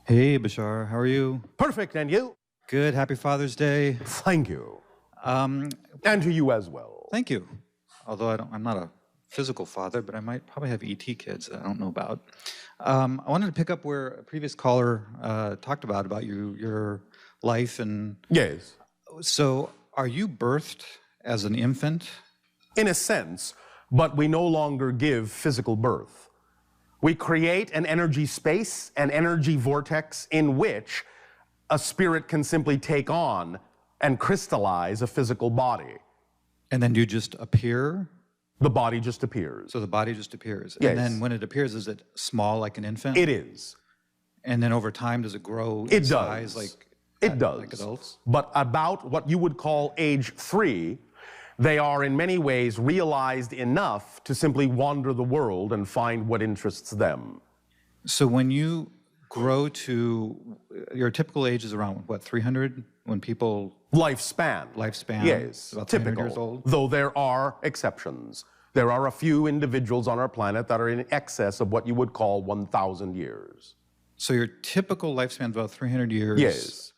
Hey, Bashar, how are you? Perfect, and you? Good. Happy Father's Day. Thank you. Um, And to you as well. Thank you. Although I'm not a physical father, but I might probably have ET kids that I don't know about. I wanted to pick up where a previous caller talked about your life, and Yes. so are you birthed as an infant? In a sense, but we no longer give physical birth. We create an energy space, an energy vortex in which a spirit can simply take on and crystallize a physical body. And then you just appear? The body just appears. So the body just appears. Yes. And then when it appears, is it small like an infant? It is. And then over time, does it grow It in size does. like It does. like adults? But about what you would call age 3, they are in many ways realized enough to simply wander the world and find what interests them. So when you grow to your typical age is around what, 300 when people Lifespan. Yes, about 300 typical. years old? Though there are exceptions. There are a few individuals on our planet that are in excess of what you would call 1,000 years. So your typical lifespan is about 300 years. Yes.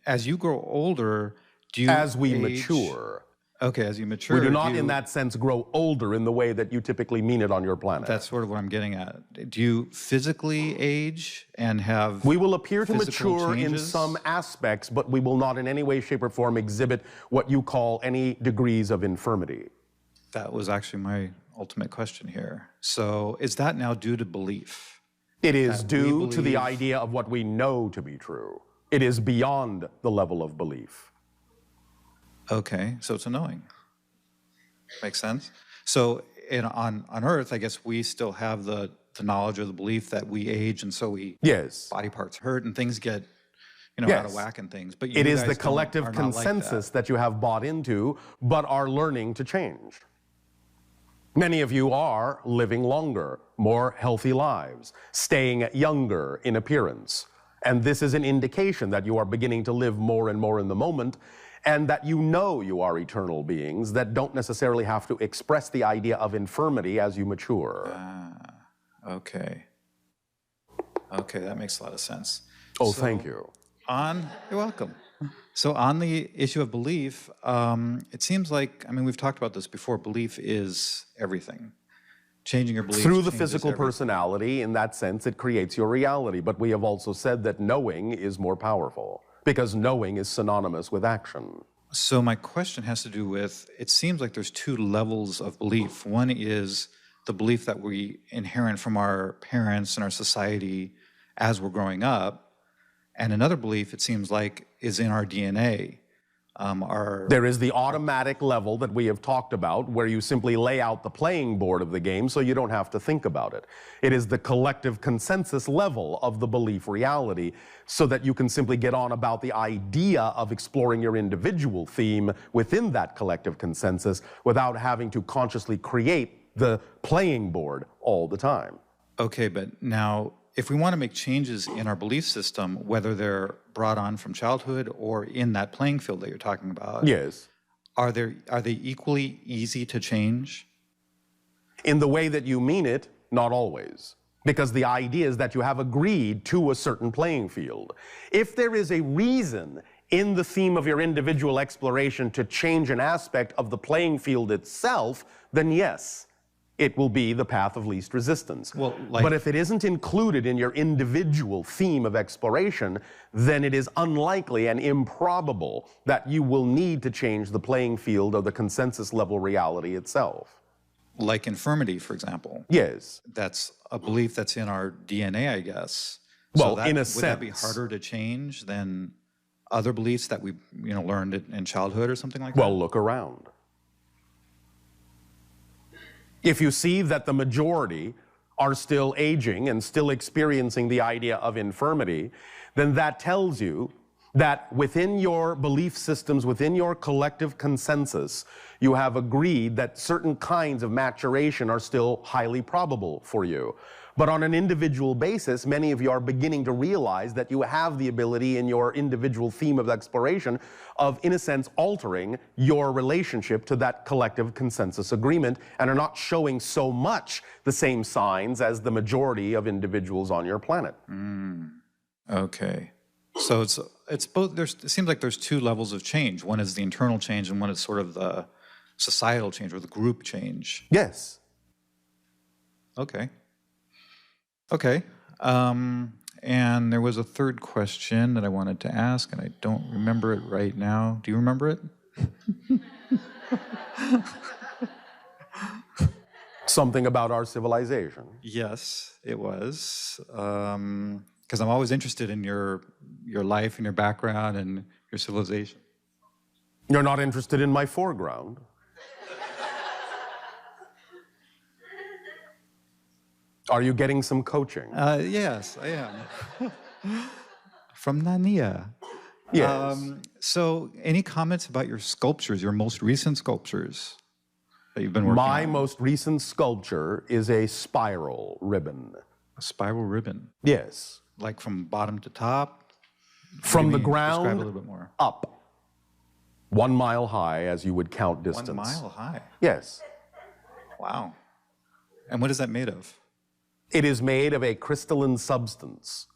As you grow older, do you As we age? mature. Okay, as you mature. We do not in that sense grow older in the way that you typically mean it on your planet. That's sort of what I'm getting at. Do you physically age and have We will appear to physical mature in changes? some aspects, but we will not in any way, shape, or form exhibit what you call any degrees of infirmity. That was actually my ultimate question here. So is that now due to belief? It is That we due to the believe- idea of what we know to be true. It is beyond the level of belief. Okay, so it's a knowing. Makes sense. So on Earth, I guess we still have the knowledge or the belief that we age, and so Yes. body parts hurt and things get out Yes. of whack and things. But It you is guys the collective are not like that. consensus that you have bought into, but are learning to change. Many of you are living longer, more healthy lives, staying younger in appearance. And this is an indication that you are beginning to live more and more in the moment, and that you know you are eternal beings that don't necessarily have to express the idea of infirmity as you mature. Okay. Okay, that makes a lot of sense. Oh, So thank you. You're welcome. So on the issue of belief, it seems like, we've talked about this before, belief is everything. Changing your beliefs Through the changes physical everything. personality, in that sense, it creates your reality. But we have also said that knowing is more powerful, because knowing is synonymous with action. So my question has to do with, it seems like there's two levels of belief. One is the belief that we inherit from our parents and our society as we're growing up. And another belief, it seems like, is in our DNA. There is the automatic level that we have talked about, where you simply lay out the playing board of the game so you don't have to think about it. It is the collective consensus level of the belief reality, so that you can simply get on about the idea of exploring your individual theme within that collective consensus without having to consciously create the playing board all the time. Okay, but now, if we want to make changes in our belief system, whether they're brought on from childhood or in that playing field that you're talking about, Yes. are they equally easy to change? In the way that you mean it, not always. Because the idea is that you have agreed to a certain playing field. If there is a reason in the theme of your individual exploration to change an aspect of the playing field itself, then yes, it will be the path of least resistance. Well, but if it isn't included in your individual theme of exploration, then it is unlikely and improbable that you will need to change the playing field of the consensus level reality itself. Like infirmity, for example. Yes. That's a belief that's in our DNA, I guess. Well, so in a would that be sense. harder to change than other beliefs that we learned in childhood or something like that? Well, look around. If you see that the majority are still aging and still experiencing the idea of infirmity, then that tells you that within your belief systems, within your collective consensus, you have agreed that certain kinds of maturation are still highly probable for you. But on an individual basis, many of you are beginning to realize that you have the ability in your individual theme of exploration of, in a sense, altering your relationship to that collective consensus agreement, and are not showing so much the same signs as the majority of individuals on your planet. Okay. So it's both. It seems like there's two levels of change. One is the internal change, and one is sort of the societal change or the group change. Yes. Okay. Okay. And there was a third question that I wanted to ask, and I don't remember it right now. Do you remember it? Something about our civilization. Yes, it was. Because I'm always interested in your life and your background and your civilization. You're not interested in my foreground? Are you getting some coaching? Yes, I am. From Narnia. Yes. So, any comments about your sculptures, your most recent sculptures that you've been working on? My most recent sculpture is a spiral ribbon. A spiral ribbon, Yes. like from bottom to top? From the Describe a ground little bit more. up. 1 mile high, as you would count 1 distance. mile high. Yes. Wow. And what is that made of? It is made of a crystalline substance,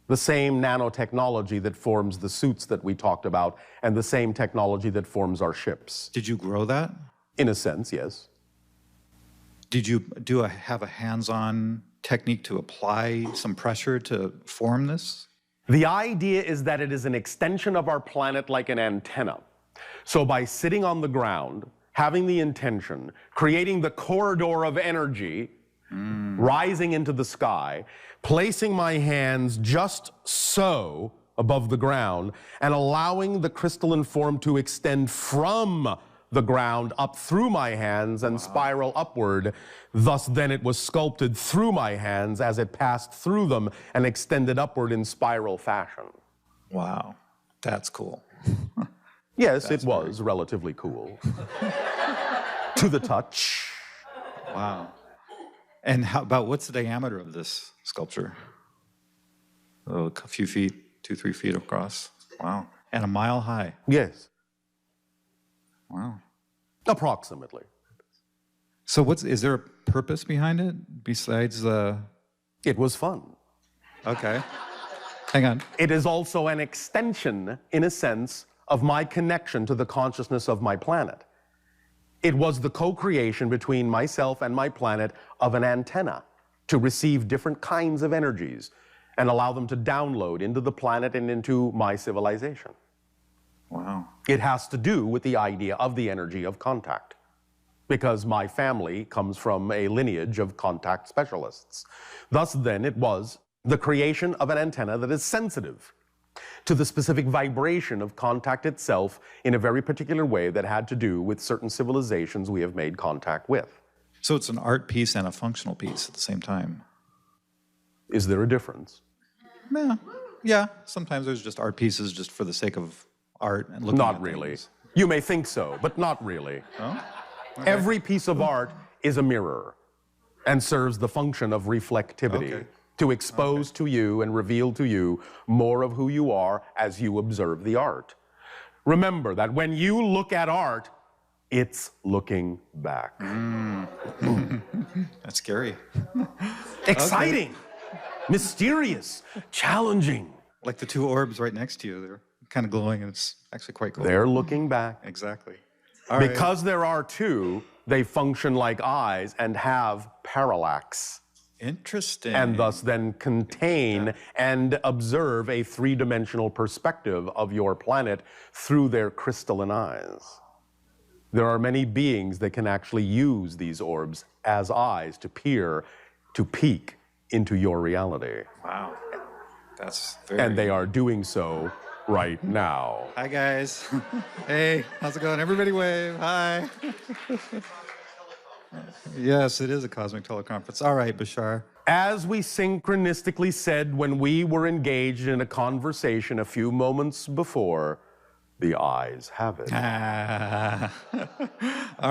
the same nanotechnology that forms the suits that we talked about, and the same technology that forms our ships. Did you grow that? In a sense, yes. Did you have a hands-on technique to apply some pressure to form this? The idea is that it is an extension of our planet like an antenna. So by sitting on the ground, having the intention, creating the corridor of energy, rising into the sky, placing my hands just so above the ground, and allowing the crystalline form to extend from the ground up through my hands and spiral upward. Thus, then it was sculpted through my hands as it passed through them and extended upward in spiral fashion. Wow, that's cool. Yes, it was relatively cool. To the touch. Wow. And how about what's the diameter of this sculpture? Oh, a few feet, 2-3 feet across. Wow. And a mile high. Yes, Wow. approximately. So is there a purpose behind it besides the... It was fun. Okay. Hang on. It is also an extension, in a sense, of my connection to the consciousness of my planet. It was the co-creation between myself and my planet of an antenna to receive different kinds of energies and allow them to download into the planet and into my civilization. Wow. It has to do with the idea of the energy of contact, because my family comes from a lineage of contact specialists. Thus, then, it was the creation of an antenna that is sensitive to the specific vibration of contact itself in a very particular way that had to do with certain civilizations we have made contact with. So it's an art piece and a functional piece at the same time. Is there a difference? Yeah. Sometimes there's just art pieces just for the sake of art and looking Not at really. things. You may think so, but not really. Oh? Okay. Every piece of art is a mirror and serves the function of reflectivity. Okay. To expose to you and reveal to you more of who you are as you observe the art. Remember that when you look at art, it's looking back. That's scary. Exciting, mysterious, challenging. Like the two orbs right next to you, they're kind of glowing, and it's actually quite cool. They're looking back. Exactly. All right. Because there are two, they function like eyes and have parallax. Interesting. And thus then contain and observe a three-dimensional perspective of your planet through their crystalline eyes. There are many beings that can actually use these orbs as eyes to peer, to peek into your reality. Wow. That's very... And they are doing so right now. Hi, guys. Hey, how's it going? Everybody wave. Hi. Yes, it is a cosmic teleconference. All right, Bashar. As we synchronistically said when we were engaged in a conversation a few moments before, the eyes have it. All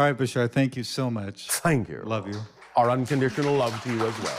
right, Bashar, thank you so much. Thank you. Love you. Our unconditional love to you as well.